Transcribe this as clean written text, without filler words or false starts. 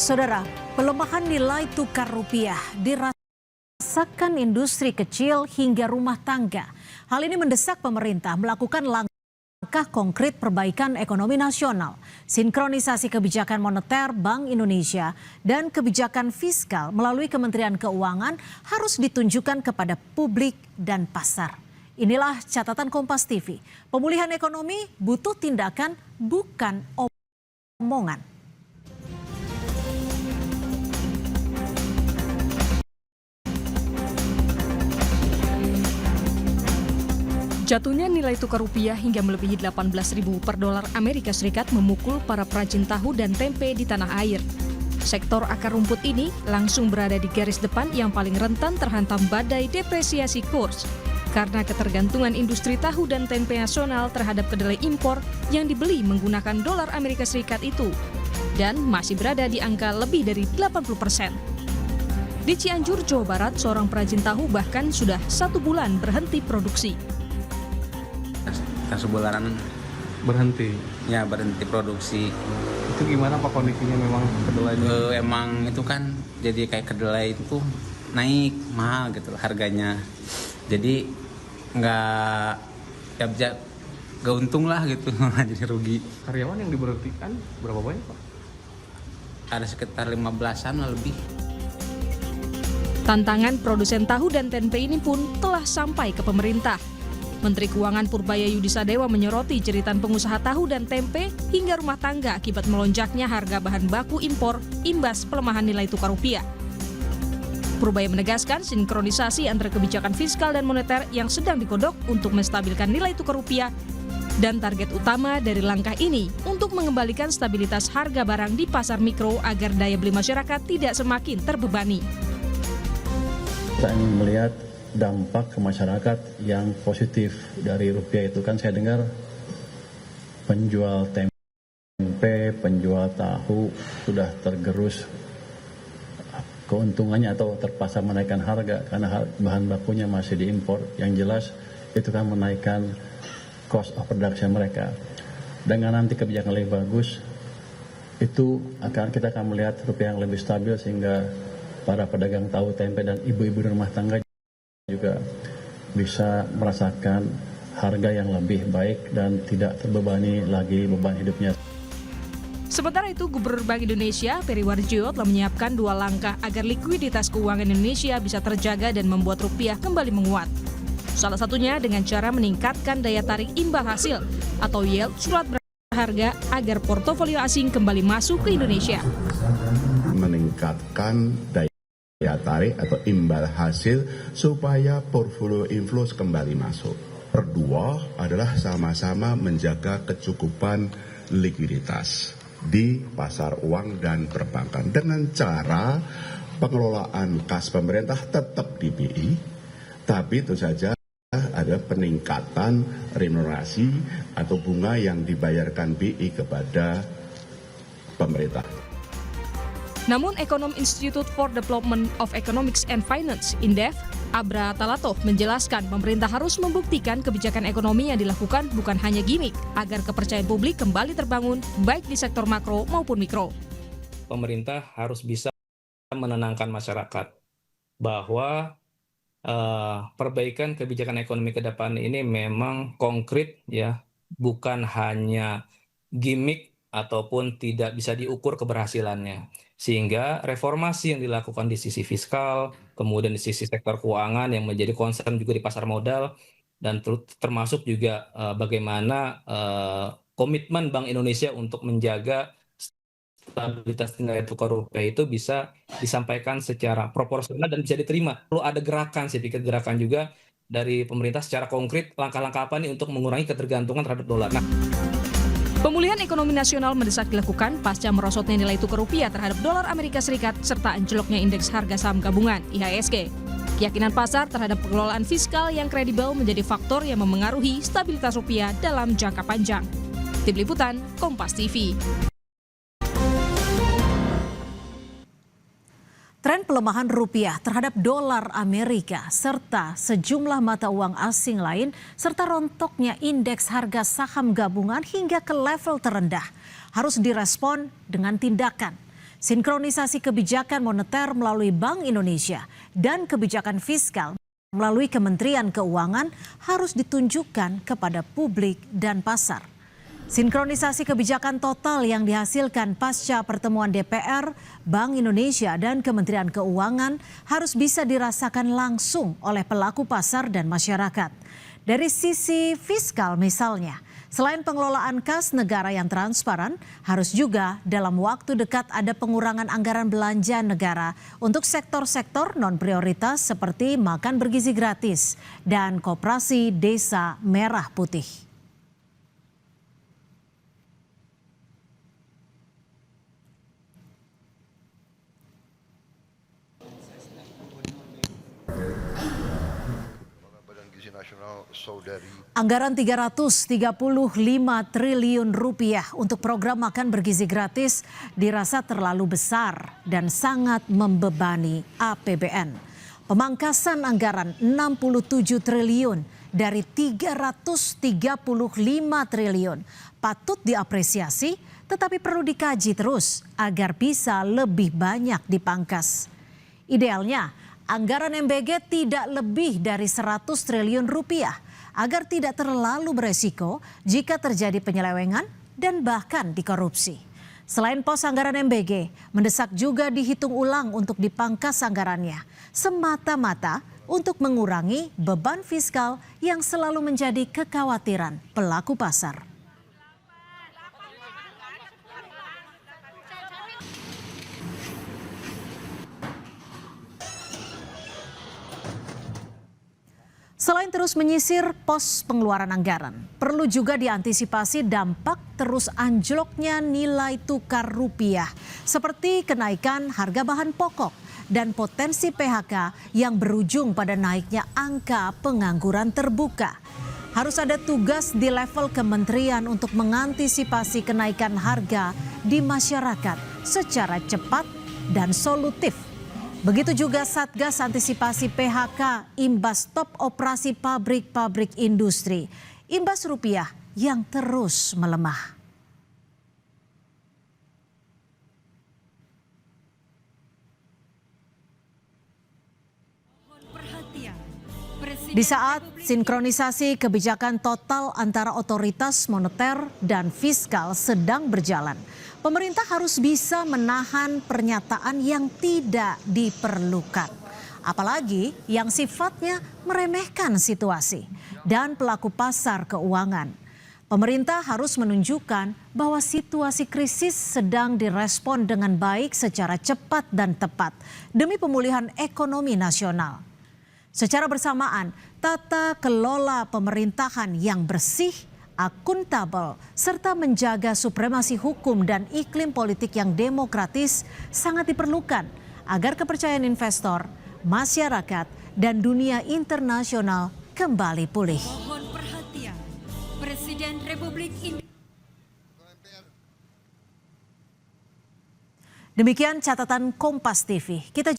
Saudara, pelemahan nilai tukar rupiah dirasakan industri kecil hingga rumah tangga. Hal ini mendesak pemerintah melakukan langkah konkret perbaikan ekonomi nasional, sinkronisasi kebijakan moneter Bank Indonesia dan kebijakan fiskal melalui Kementerian Keuangan harus ditunjukkan kepada publik dan pasar. Inilah catatan Kompas TV. Pemulihan ekonomi butuh tindakan, bukan omongan. Jatuhnya nilai tukar rupiah hingga melebihi 18.000 per dolar Amerika Serikat memukul para perajin tahu dan tempe di tanah air. Sektor akar rumput ini langsung berada di garis depan yang paling rentan terhantam badai depresiasi kurs karena ketergantungan industri tahu dan tempe nasional terhadap kedelai impor yang dibeli menggunakan dolar Amerika Serikat itu dan masih berada di angka lebih dari 80%. Di Cianjur, Jawa Barat, seorang perajin tahu bahkan sudah 1 bulan berhenti produksi. Sebulanan berhenti produksi. Itu gimana Pak kondisinya? Memang kedelai Emang itu kan jadi kayak kedelai itu naik mahal gitu harganya, jadi nggak untung lah gitu. Jadi rugi. Karyawan yang diberhentikan berapa banyak Pak? Ada sekitar 15-an lebih. Tantangan produsen tahu dan tempe ini pun telah sampai ke pemerintah. Menteri Keuangan Purbaya Yudisadewa menyoroti jeritan pengusaha tahu dan tempe hingga rumah tangga akibat melonjaknya harga bahan baku impor imbas pelemahan nilai tukar rupiah. Purbaya menegaskan sinkronisasi antara kebijakan fiskal dan moneter yang sedang digodok untuk menstabilkan nilai tukar rupiah dan target utama dari langkah ini untuk mengembalikan stabilitas harga barang di pasar mikro agar daya beli masyarakat tidak semakin terbebani. Kita ingin melihat dampak ke masyarakat yang positif dari rupiah itu. Kan saya dengar penjual tempe, penjual tahu sudah tergerus keuntungannya atau terpaksa menaikkan harga karena bahan bakunya masih diimpor. Yang jelas itu kan menaikkan cost of production mereka. Dengan nanti kebijakan lebih bagus, itu kita akan melihat rupiah yang lebih stabil sehingga para pedagang tahu, tempe dan ibu-ibu rumah tangga juga bisa merasakan harga yang lebih baik dan tidak terbebani lagi beban hidupnya. Sementara itu, Gubernur Bank Indonesia Peri Warjio telah menyiapkan 2 langkah agar likuiditas keuangan Indonesia bisa terjaga dan membuat rupiah kembali menguat. Salah satunya dengan cara meningkatkan daya tarik imbal hasil atau yield surat berharga agar portofolio asing kembali masuk ke Indonesia. Meningkatkan daya tarik atau imbal hasil supaya portfolio inflows kembali masuk. Kedua adalah sama-sama menjaga kecukupan likuiditas di pasar uang dan perbankan dengan cara pengelolaan kas pemerintah tetap di BI, tapi itu saja ada peningkatan remunerasi atau bunga yang dibayarkan BI kepada pemerintah. Namun, Ekonom Institute for Development of Economics and Finance, INDEF, Abra Talato menjelaskan pemerintah harus membuktikan kebijakan ekonomi yang dilakukan bukan hanya gimmick agar kepercayaan publik kembali terbangun baik di sektor makro maupun mikro. Pemerintah harus bisa menenangkan masyarakat bahwa perbaikan kebijakan ekonomi ke depan ini memang konkret ya, bukan hanya gimmick ataupun tidak bisa diukur keberhasilannya. Sehingga reformasi yang dilakukan di sisi fiskal, kemudian di sisi sektor keuangan yang menjadi concern juga di pasar modal, dan termasuk juga bagaimana komitmen Bank Indonesia untuk menjaga stabilitas nilai tukar rupiah itu bisa disampaikan secara proporsional dan bisa diterima. Perlu ada gerakan, saya pikir gerakan juga dari pemerintah secara konkret, langkah-langkah apa nih untuk mengurangi ketergantungan terhadap dolar. Pemulihan ekonomi nasional mendesak dilakukan pasca merosotnya nilai tukar rupiah terhadap dolar Amerika Serikat serta anjloknya indeks harga saham gabungan IHSG. Keyakinan pasar terhadap pengelolaan fiskal yang kredibel menjadi faktor yang memengaruhi stabilitas rupiah dalam jangka panjang. Tim Liputan, Kompas TV. Tren pelemahan rupiah terhadap dolar Amerika serta sejumlah mata uang asing lain serta rontoknya indeks harga saham gabungan hingga ke level terendah harus direspon dengan tindakan. Sinkronisasi kebijakan moneter melalui Bank Indonesia dan kebijakan fiskal melalui Kementerian Keuangan harus ditunjukkan kepada publik dan pasar. Sinkronisasi kebijakan total yang dihasilkan pasca pertemuan DPR, Bank Indonesia, dan Kementerian Keuangan harus bisa dirasakan langsung oleh pelaku pasar dan masyarakat. Dari sisi fiskal misalnya, selain pengelolaan kas negara yang transparan, harus juga dalam waktu dekat ada pengurangan anggaran belanja negara untuk sektor-sektor non-prioritas seperti makan bergizi gratis dan koperasi desa merah putih. Anggaran 335 triliun rupiah untuk program makan bergizi gratis dirasa terlalu besar dan sangat membebani APBN. Pemangkasan anggaran 67 triliun dari 335 triliun patut diapresiasi, tetapi perlu dikaji terus agar bisa lebih banyak dipangkas. Idealnya, anggaran MBG tidak lebih dari 100 triliun rupiah agar tidak terlalu beresiko jika terjadi penyelewengan dan bahkan dikorupsi. Selain pos anggaran MBG, mendesak juga dihitung ulang untuk dipangkas anggarannya, semata-mata untuk mengurangi beban fiskal yang selalu menjadi kekhawatiran pelaku pasar. Selain terus menyisir pos pengeluaran anggaran, perlu juga diantisipasi dampak terus anjloknya nilai tukar rupiah, seperti kenaikan harga bahan pokok dan potensi PHK yang berujung pada naiknya angka pengangguran terbuka. Harus ada tugas di level kementerian untuk mengantisipasi kenaikan harga di masyarakat secara cepat dan solutif. Begitu juga Satgas Antisipasi PHK imbas stop operasi pabrik-pabrik industri, imbas rupiah yang terus melemah. Di saat sinkronisasi kebijakan total antara otoritas moneter dan fiskal sedang berjalan, pemerintah harus bisa menahan pernyataan yang tidak diperlukan, apalagi yang sifatnya meremehkan situasi dan pelaku pasar keuangan. Pemerintah harus menunjukkan bahwa situasi krisis sedang direspon dengan baik secara cepat dan tepat demi pemulihan ekonomi nasional. Secara bersamaan, tata kelola pemerintahan yang bersih, akuntabel, serta menjaga supremasi hukum dan iklim politik yang demokratis sangat diperlukan agar kepercayaan investor, masyarakat, dan dunia internasional kembali pulih. Mohon perhatian, Presiden Republik Indonesia. Demikian catatan Kompas TV. Kita